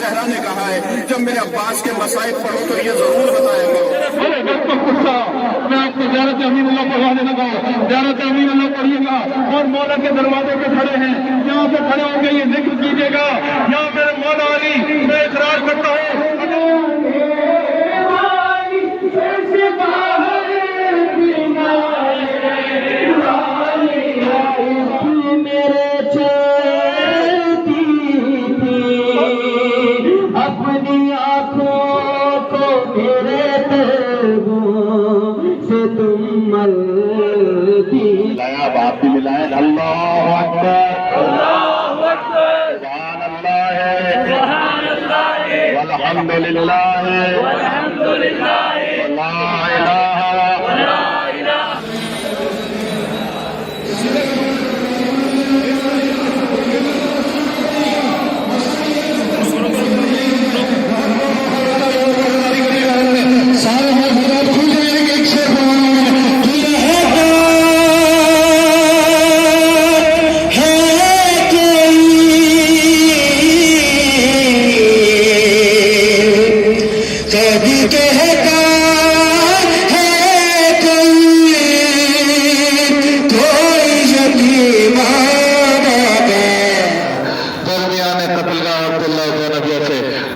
زہرا نے کہا ہے جب میرے عباس کے مصائب پڑھو تو یہ ضرور بتایا کرو۔ میں آپ کو زیارت امین اللہ پڑھوانے لگا، زیارت امین اللہ پڑھیے گا اور مولا کے دروازے پہ کھڑے ہیں، یہاں پہ کھڑے ہوں گے یہ ذکر کیجیے گا، یہاں میرے مولا علی میں اقرار کرتا ہوں اپنی آنکھوں کو میرے ترگوں سے تم ملتی لایا اب آپ بھی ملائیں۔ اللہ اکبر، سبحان اللہ، والحمد للہ، ولا الہ۔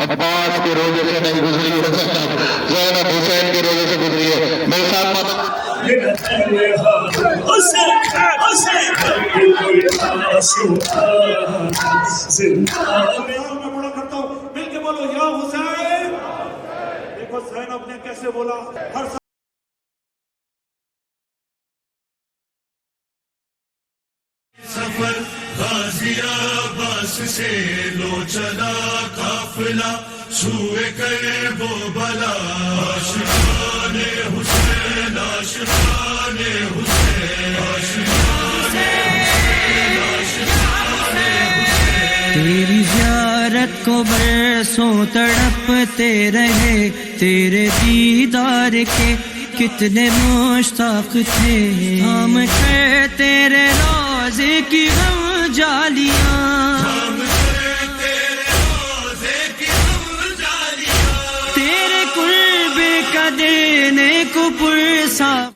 عباس کے روزے سے نہیں گزری ہے، زینب حسین کے روزے سے گزری ہے۔ میرے ساتھ بڑا کرتا ہوں، مل کے بولو یا حسین۔ دیکھو زینب نے کیسے بولا، ہر سفر غازی عباس سے لو چلا قافلہ، سوئے کرے وہ بلا، عاشقان حسین، عاشقان حسین، عاشقان حسین، عاشقان حسین۔ تیری زیارت کو برسوں تڑپتے رہے، تیرے دیدار کے کتنے مشتاق تھے، ہم کر تیرے روزے کی غم جالیاں، تیرے قرب کا دینے کو پرسا